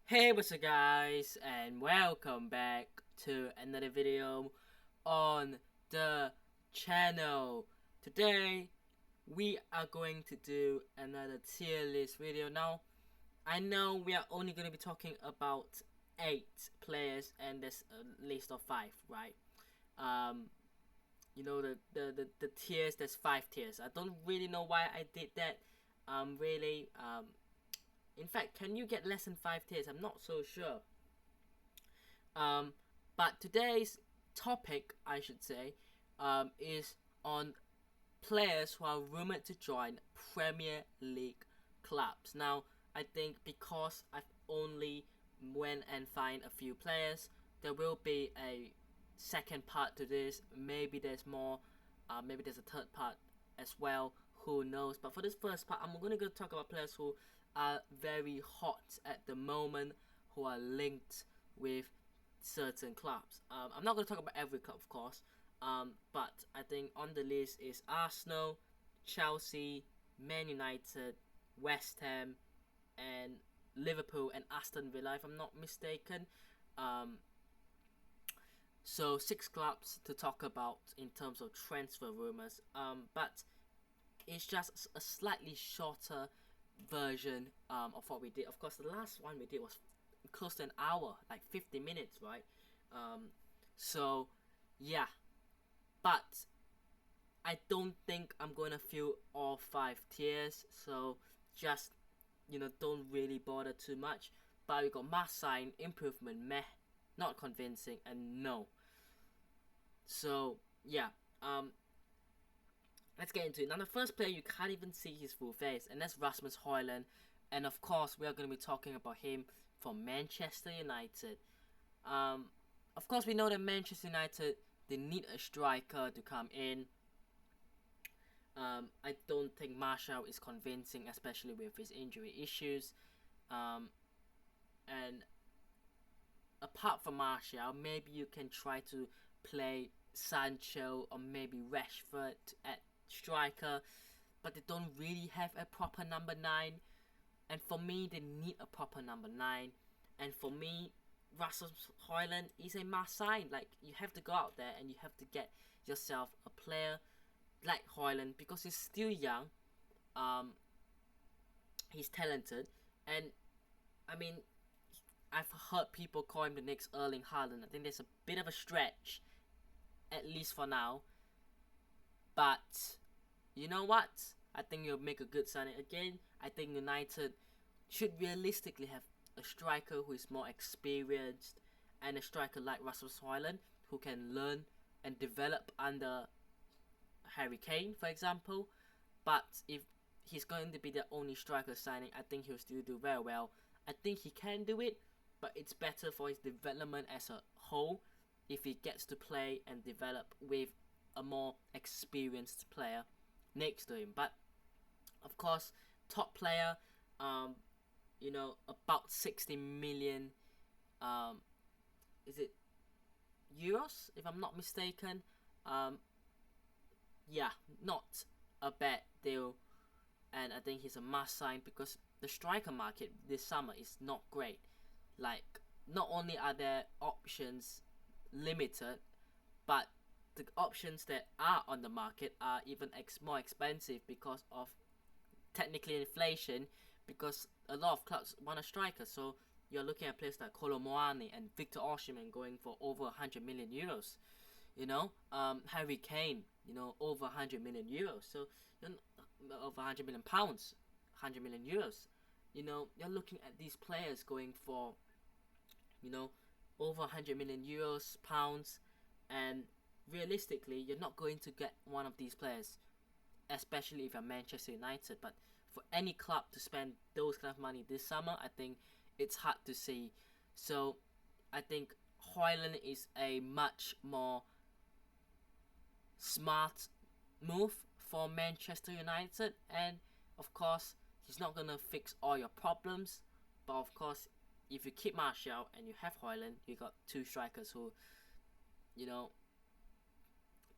Hey, what's up guys, and welcome back to another video on the channel. Today, we are going to do another tier list video. Now, I know we are only going to be talking about 8 players and there's a list of 5, right? Um, the tiers, there's 5 tiers. I don't really know why I did that. In fact, can you get less than 5 tiers? I'm not so sure. Um, but today's topic, I should say, is on players who are rumored to join Premier League clubs. Now, I think because I've only went and find a few players, there will be a second part to this. Maybe there's more. Maybe there's a third part as well. Who knows? But for this first part, I'm gonna go talk about players who are very hot at the moment, who are linked with certain clubs. I'm not going to talk about every club, of course, but I think on the list is Arsenal, Chelsea, Man United, West Ham, and Liverpool and Aston Villa, if I'm not mistaken. Um, so 6 clubs to talk about in terms of transfer rumors. But it's just a slightly shorter version of what we did. Of course, the last one we did was close to an hour, like 50 minutes, right? Um, so, yeah. But I don't think I'm gonna fill all 5 tiers. So just don't really bother too much. But we got must sign, improvement, meh, not convincing, and no. So yeah. Let's get into it. Now, the first player, you can't even see his full face, and that's Rasmus Højlund. And of course, we are going to be talking about him from Manchester United. Um, of course, we know that Manchester United, they need a striker to come in. I don't think Martial is convincing, especially with his injury issues. And apart from Martial, maybe you can try to play Sancho or maybe Rashford at striker, but they don't really have a proper number 9. And for me, they need a proper number 9. And for me, Rasmus Højlund is a must sign. Like, you have to go out there and you have to get yourself a player like Højlund because he's still young. He's talented, and I mean, I've heard people call him the next Erling Haaland. I think there's a bit of a stretch, at least for now. But you know what? I think you'll make a good signing again. I think United should realistically have a striker who is more experienced and a striker like Rasmus Højlund who can learn and develop under Harry Kane, for example. But if he's going to be the only striker signing, I think he'll still do very well. I think he can do it, but it's better for his development as a whole if he gets to play and develop with a more experienced player next to him. But of course, top player, about 60 million, is it euros, if I'm not mistaken. Yeah, not a bad deal, and I think he's a must sign because the striker market this summer is not great. Like, not only are there options limited, but the options that are on the market are even more expensive because of technically inflation, because a lot of clubs want a striker. So you're looking at players like Kolo Muani and Victor Osimhen going for over 100 million euros. Harry Kane, over 100 million euros. So over 100 million pounds, 100 million euros. You're looking at these players going for, over 100 million euros, pounds, and realistically, you're not going to get one of these players, especially if you're Manchester United. But for any club to spend those kind of money this summer, I think it's hard to see. So I think Højlund is a much more smart move for Manchester United, and of course, he's not gonna fix all your problems. But of course, if you keep Martial and you have Højlund, you got 2 strikers who, you know,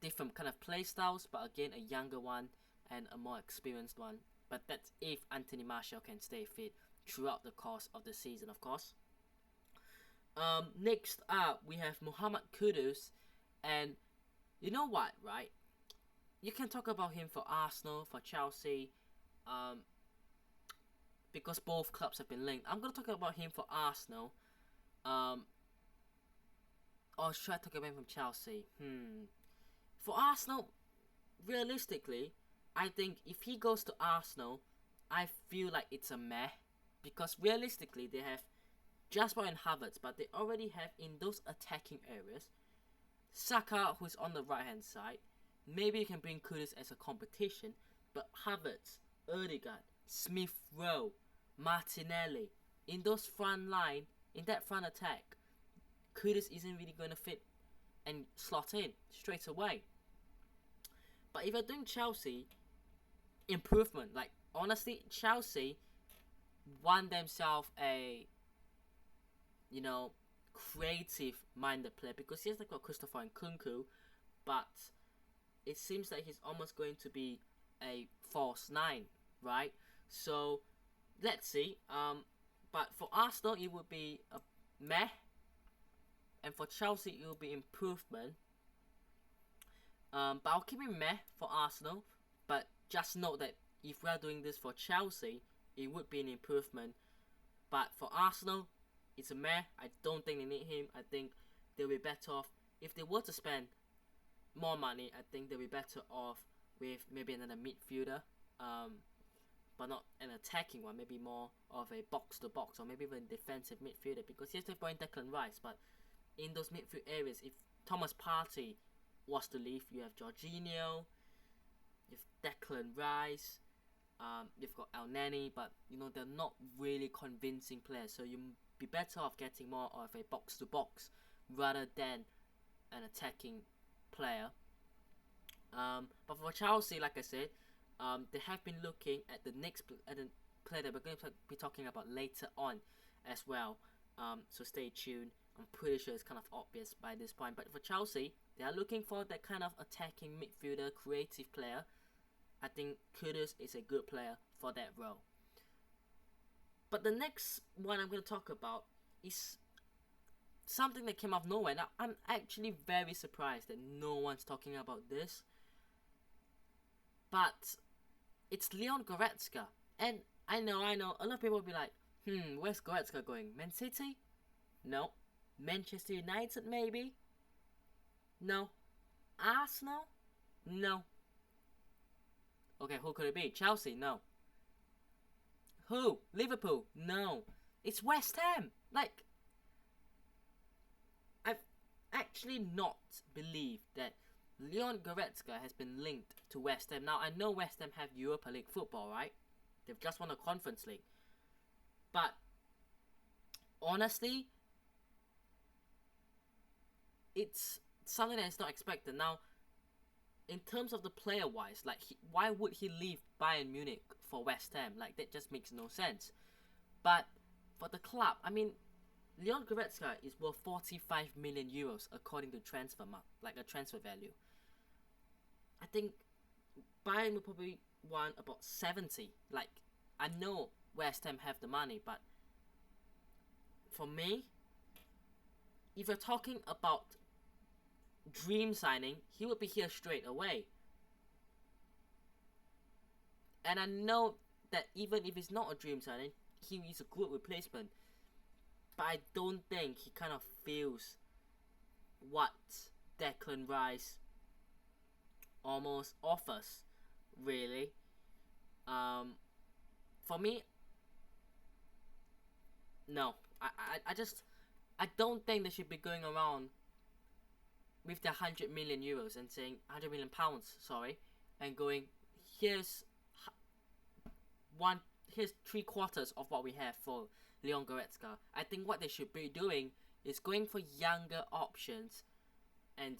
different kind of play styles, but again, a younger one and a more experienced one. But that's if Anthony Martial can stay fit throughout the course of the season, of course. Next up, we have Muhammad Kudus, and you know what, right? You can talk about him for Arsenal, for Chelsea, um, because both clubs have been linked. I'm gonna talk about him for Arsenal, um, or should I talk about him from Chelsea? For Arsenal, realistically, I think if he goes to Arsenal, I feel like it's a meh, because realistically they have Jasper and Havertz, but they already have in those attacking areas Saka, who's on the right hand side. Maybe you can bring Kudus as a competition, but Havertz, Odegaard, Smith Rowe, Martinelli, in those front line, in that front attack, Kudus isn't really going to fit and slot in straight away. But if you're doing Chelsea, improvement. Like, honestly, Chelsea won themselves a, creative-minded player, because yes, they've got Christopher Nkunku, but it seems like he's almost going to be a false nine, right? So let's see. But for Arsenal, it would be a meh, and for Chelsea, it will be improvement. But I'll keep it meh for Arsenal. But just note that if we are doing this for Chelsea, it would be an improvement. But for Arsenal, it's a meh. I don't think they need him. I think they'll be better off if they were to spend more money. I think they'll be better off with maybe another midfielder, but not an attacking one. Maybe more of a box to box, or maybe even defensive midfielder. Because yes, they're buying Declan Rice, but in those midfield areas, if Thomas Partey was to leave, you have Jorginho, you've Declan Rice, you've got El Neni, but they're not really convincing players. So you be better off getting more of a box to box rather than an attacking player. But for Chelsea, like I said, they have been looking at the player that we're going to be talking about later on as well. So stay tuned. I'm pretty sure it's kind of obvious by this point. But for Chelsea, they are looking for that kind of attacking midfielder, creative player. I think Kudus is a good player for that role. But the next one I'm going to talk about is something that came out of nowhere. Now, I'm actually very surprised that no one's talking about this. But it's Leon Goretzka. And I know, a lot of people will be like, where's Goretzka going? Man City? No. Manchester United, maybe? No. Arsenal? No. Okay, who could it be? Chelsea? No. Who? Liverpool? No. It's West Ham. Like, I've actually not believed that Leon Goretzka has been linked to West Ham. Now, I know West Ham have Europa League football, right? They've just won a Conference League. But, honestly, it's something that is not expected. Now, in terms of the player-wise, like, why would he leave Bayern Munich for West Ham? Like, that just makes no sense. But for the club, I mean, Leon Goretzka is worth 45 million euros according to Transfermarkt, like a transfer value. I think Bayern will probably want about 70. Like, I know West Ham have the money, but for me, if you're talking about dream signing, he would be here straight away. And I know that even if it's not a dream signing, he is a good replacement. But I don't think he kind of feels what Declan Rice almost offers, really. For me, no. I don't think they should be going around with the 100 million euros and saying 100 million pounds, sorry, and going, here's 3/4 of what we have for Leon Goretzka. I think what they should be doing is going for younger options and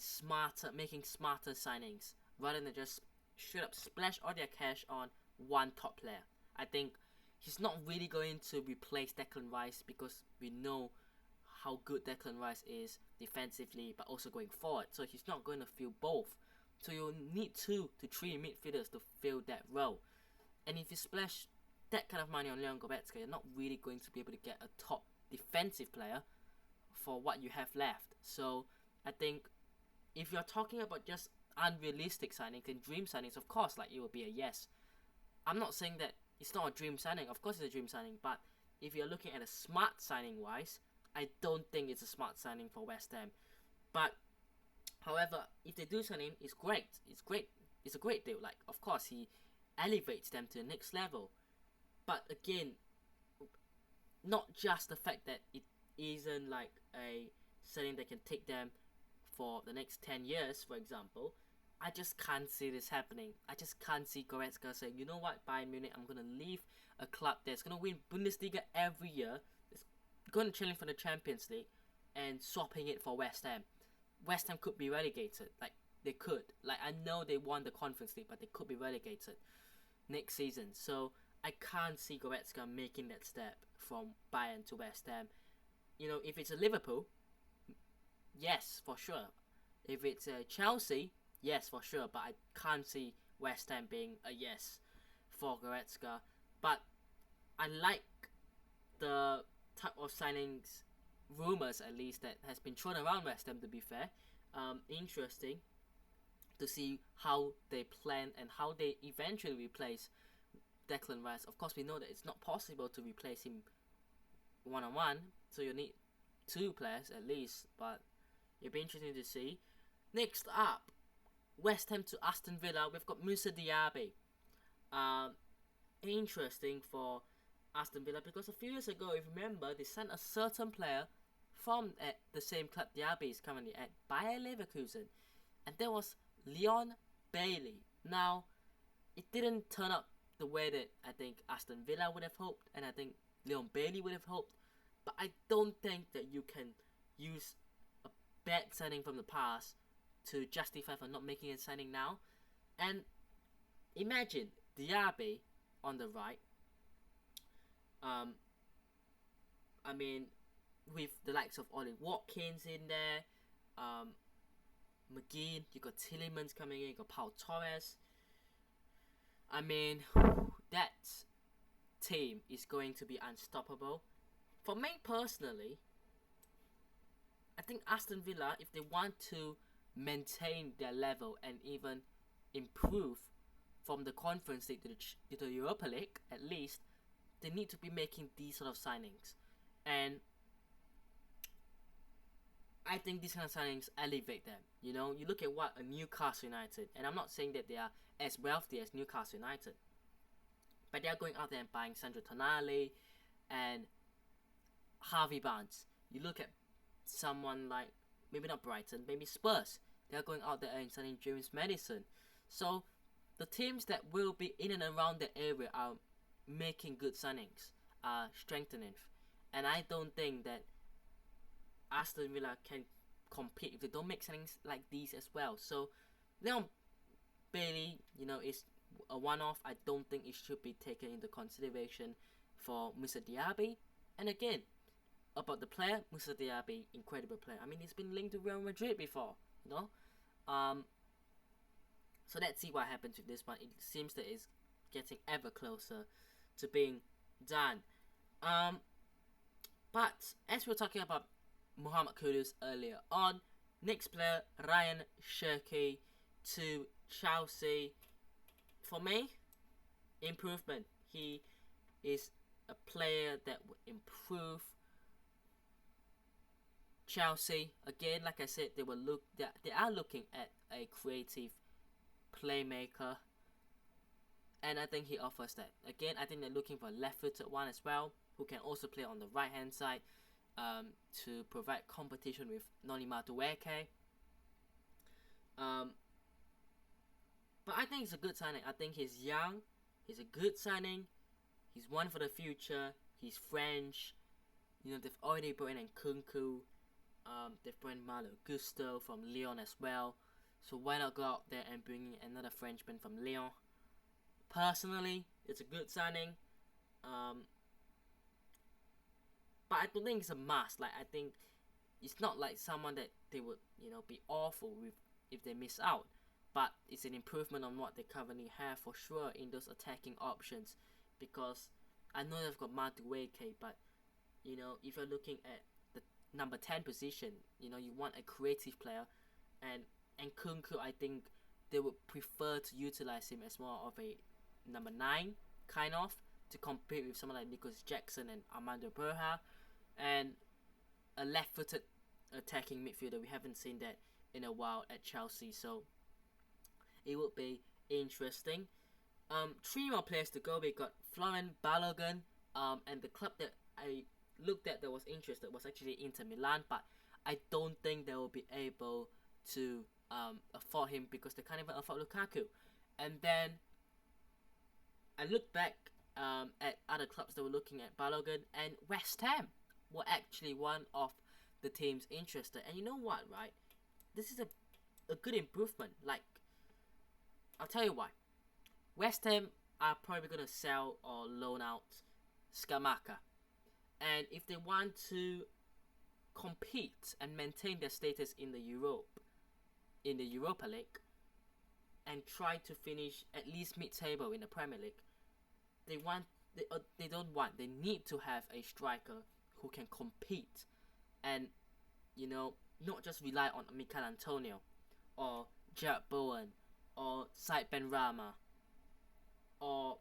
making smarter signings rather than just straight up splash all their cash on one top player. I think he's not really going to replace Declan Rice, because we know how good Declan Rice is defensively but also going forward. So he's not going to fill both. So you'll need 2 to 3 midfielders to fill that role. And if you splash that kind of money on Leon Goretzka, you're not really going to be able to get a top defensive player for what you have left. So I think if you're talking about just unrealistic signings and dream signings, of course, like it will be a yes. I'm not saying that it's not a dream signing. Of course, it's a dream signing. But if you're looking at a smart signing wise, I don't think it's a smart signing for West Ham. But however, if they do sign him, it's great. It's great. It's a great deal. Like, of course, he elevates them to the next level. But again, not just the fact that it isn't like a setting that can take them for the next 10 years, for example. I just can't see this happening. I just can't see Goretzka saying, you know what, Bayern Munich, I'm going to leave a club that's going to win Bundesliga every year, it's going to challenge for the Champions League, and swapping it for West Ham. West Ham could be relegated. Like, they could. Like, I know they won the Conference League, but they could be relegated next season. So, I can't see Goretzka making that step from Bayern to West Ham. You know, if it's a Liverpool, yes, for sure. If it's a Chelsea, yes, for sure. But I can't see West Ham being a yes for Goretzka. But I like the type of signings, rumors at least, that has been thrown around West Ham, to be fair. Interesting to see how they plan and how they eventually replace Declan Rice. Of course, we know that it's not possible to replace him one-on-one, so you need two players at least, but it'll be interesting to see. Next up, West Ham to Aston Villa. We've got Moussa Diaby. Interesting for Aston Villa, because a few years ago, if you remember, they sent a certain player from the same club Diaby is currently at, Bayer Leverkusen, and that was Leon Bailey. Now, it didn't turn out the way that I think Aston Villa would have hoped, and I think Leon Bailey would have hoped, but I don't think that you can use a bad signing from the past to justify for not making a signing now. And imagine Diaby on the right. I mean, with the likes of Ollie Watkins in there, McGinn, you got Tielemans coming in, you got Pau Torres. I mean, that team is going to be unstoppable. For me personally, I think Aston Villa, if they want to maintain their level and even improve from the Conference League to the Europa League, at least, they need to be making these sort of signings. And I think these kind of signings elevate them. You know, you look at what a Newcastle United, and I'm not saying that they are as wealthy as Newcastle United, but they are going out there and buying Sandro Tonali and Harvey Barnes. You look at someone like, maybe not Brighton, maybe Spurs. They are going out there and signing James Maddison. So the teams that will be in and around the area are making good signings, strengthening. And I don't think that Aston Villa can compete if they don't make signings like these as well. So Leon Bailey, you know, is a one-off. I don't think it should be taken into consideration for Moussa Diaby. And again, about the player, Moussa Diaby, incredible player. I mean, he's been linked to Real Madrid before, you know. So let's see what happens with this one. It seems that it's getting ever closer to being done. But as we were talking about Mohamed Kudus earlier on, next player, Ryan Cherki to Chelsea. For me, improvement. He is a player that will improve Chelsea. Again, like I said, they are looking at a creative playmaker, and I think he offers that. Again, I think they're looking for a left-footed one as well, who can also play on the right-hand side, to provide competition with Noni Madueke. But I think it's a good signing. I think he's young. He's a good signing. He's one for the future. He's French. You know, they've already brought in Nkunku. They've brought in Malo Gusto from Lyon as well. So why not go out there and bring in another Frenchman from Lyon? Personally, it's a good signing. But I don't think it's a must. Like, I think it's not like someone that they would, you know, be awful with if they miss out. But it's an improvement on what they currently have for sure in those attacking options. Because I know they've got Madueke, but, you know, if you're looking at the number 10 position. You know, you want a creative player, and Nkunku, I think they would prefer to utilize him as more of a number 9 kind of, to compete with someone like Nicholas Jackson and Armando Berha, and a left-footed attacking midfielder. We haven't seen that in a while at Chelsea, so it would be interesting. 3 more players to go. We got Florian Balogun, and the club that I looked at that was interested was actually Inter Milan, but I don't think they will be able to afford him because they can't even afford Lukaku. And then I looked back at other clubs that were looking at Balogun, and West Ham were actually one of the teams interested. And you know what, right? This is a good improvement. Like, I'll tell you why. West Ham are probably going to sell or loan out Scamacca. And if they want to compete and maintain their status in the Europa League, and try to finish at least mid-table in the Premier League, they need to have a striker who can compete, and, you know, not just rely on Mikel Antonio or Jarrod Bowen or Said Benrahma, or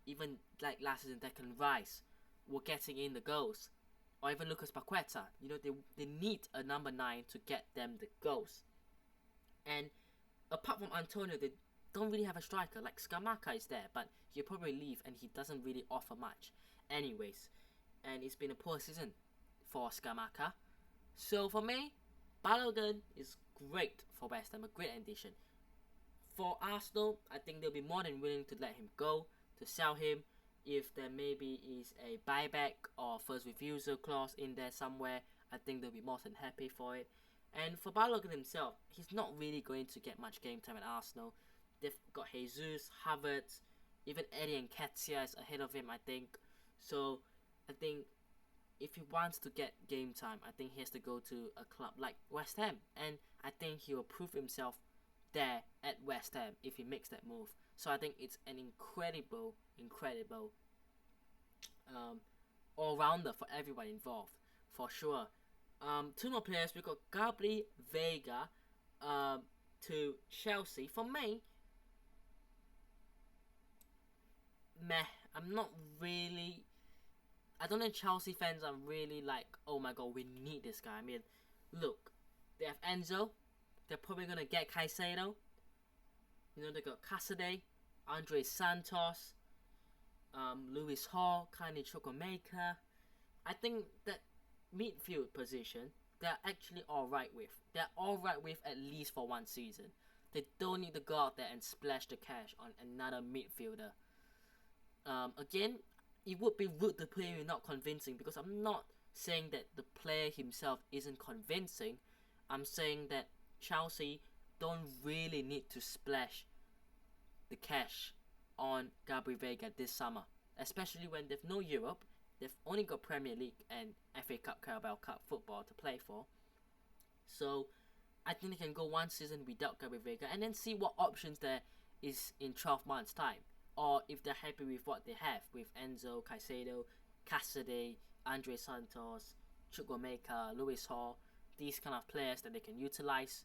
even like last season Declan Rice were getting in the goals, or even Lucas Paqueta. You know, they need a number 9 to get them the goals. And apart from Antonio, they don't really have a striker. Like, Scamacca is there, but he'll probably leave and he doesn't really offer much anyways. And it's been a poor season for Scamacca. So for me, Balogun is great for West Ham, a great addition. For Arsenal, I think they'll be more than willing to let him go, to sell him, if there maybe is a buyback or first refusal clause in there somewhere. I think they'll be more than happy for it. And for Balogun himself, he's not really going to get much game time at Arsenal. They've got Jesus, Havertz, even Eddie Nketiah is ahead of him, I think. So I think if he wants to get game time, I think he has to go to a club like West Ham. And I think he will prove himself there at West Ham if he makes that move. So I think it's an incredible all-rounder for everyone involved, for sure. 2 more players. We got Gabriel Veiga to Chelsea. For me, I'm not really. I don't think Chelsea fans are really like, oh my god, we need this guy. I mean, look, they have Enzo. They're probably gonna get Caicedo. You know, they got Cassidy, Andre Santos, Lewis Hall, Kenny Chukwuemeka. I think that midfield position, they're actually alright with. They're alright with at least for 1 season. They don't need to go out there and splash the cash on another midfielder. Again, it would be rude to play him not convincing, because I'm not saying that the player himself isn't convincing. I'm saying that Chelsea don't really need to splash the cash on Gabriel Veiga this summer, especially when they've no Europe. They've only got Premier League and FA Cup, Carabao Cup football to play for. So I think they can go 1 season without Gabriel Veiga and then see what options there is in 12 months' time. Or if they're happy with what they have with Enzo, Caicedo, Cassidy, Andre Santos, Chukwuemeka, Lewis Hall, these kind of players that they can utilize.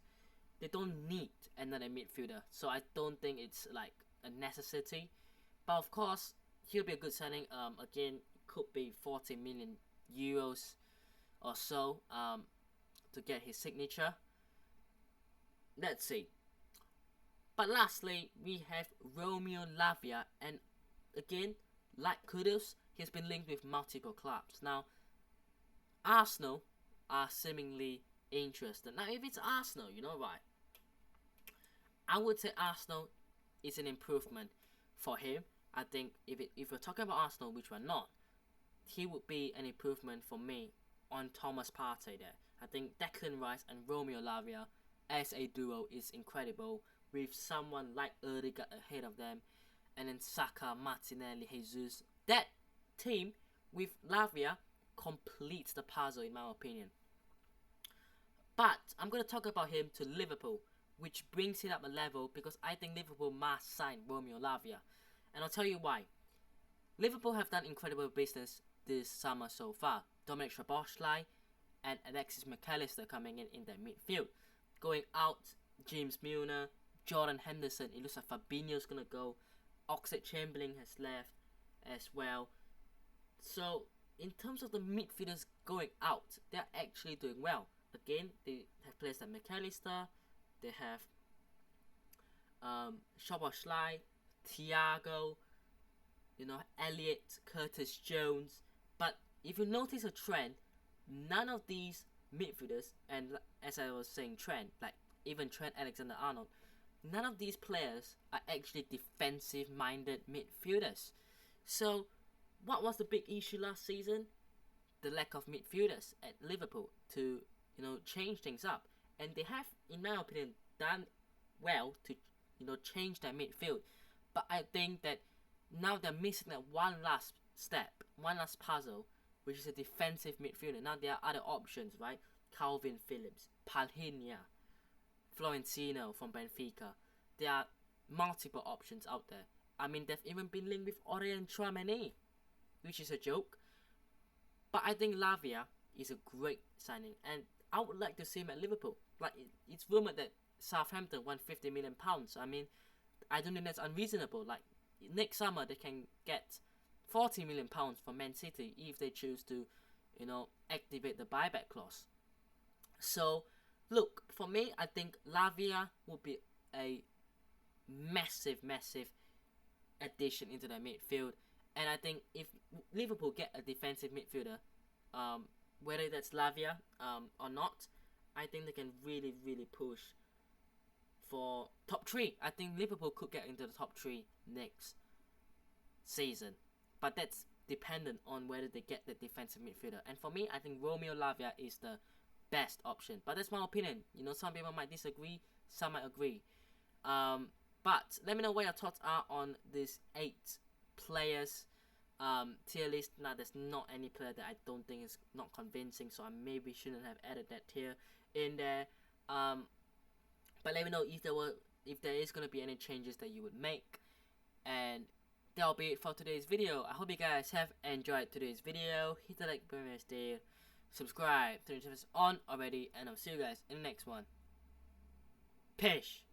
They don't need another midfielder, so I don't think it's like a necessity. But of course, he'll be a good signing. Again, could be 40 million euros or so to get his signature. Let's see. But lastly, we have Romeo Lavia, and again, like Kudus, he's been linked with multiple clubs. Now, Arsenal are seemingly interested. Now, if it's Arsenal, you know right, I would say Arsenal is an improvement for him. I think if we're talking about Arsenal, which we're not, he would be an improvement for me on Thomas Partey there. I think Declan Rice and Romeo Lavia as a duo is incredible, with someone like Odegaard ahead of them, and then Saka, Martinelli, Jesus. That team with Lavia completes the puzzle in my opinion. But I'm going to talk about him to Liverpool, which brings it up a level, because I think Liverpool must sign Romeo Lavia. And I'll tell you why. Liverpool have done incredible business this summer so far. Dominic Szoboszlai and Alexis McAllister coming in the midfield. Going out, James Milner, Jordan Henderson. It looks like Fabinho's gonna go. Oxlade-Chamberlain has left as well. So in terms of the midfielders going out, they're actually doing well. Again, they have players like McAllister. They have Szoboszlai, Thiago, Elliott, Curtis Jones. But if you notice a trend, none of these midfielders, and as I was saying, like even Trent Alexander-Arnold, none of these players are actually defensive-minded midfielders. So, what was the big issue last season? The lack of midfielders at Liverpool to change things up, and they have, in my opinion, done well to change their midfield. But I think that now they're missing that one last step, one last puzzle, which is a defensive midfielder. Now there are other options, right? Calvin Phillips, Palhinha, Florentino from Benfica. There are multiple options out there. I mean, they've even been linked with Aurélien Tchouaméni, which is a joke. But I think Lavia is a great signing, and I would like to see him at Liverpool. Like, it's rumored that Southampton won £50 million. I mean, I don't think that's unreasonable. Like, next summer they can get £40 million from Man City if they choose to, activate the buyback clause. So, look, for me, I think Lavia will be a massive addition into their midfield. And I think if Liverpool get a defensive midfielder, whether that's Lavia or not, I think they can really push for top 3. I think Liverpool could get into the top 3 next season. But that's dependent on whether they get the defensive midfielder. And for me, I think Romeo Lavia is the best option. But that's my opinion. Some people might disagree, some might agree. But let me know what your thoughts are on these 8 players tier list. Now, there's not any player that I don't think is not convincing, so I maybe shouldn't have added that tier in there. But let me know if there is gonna be any changes that you would make. And that'll be it for today's video. I hope you guys have enjoyed today's video. Hit the like button if you're still, subscribe, turn the notifications on already, and I'll see you guys in the next one. Peace.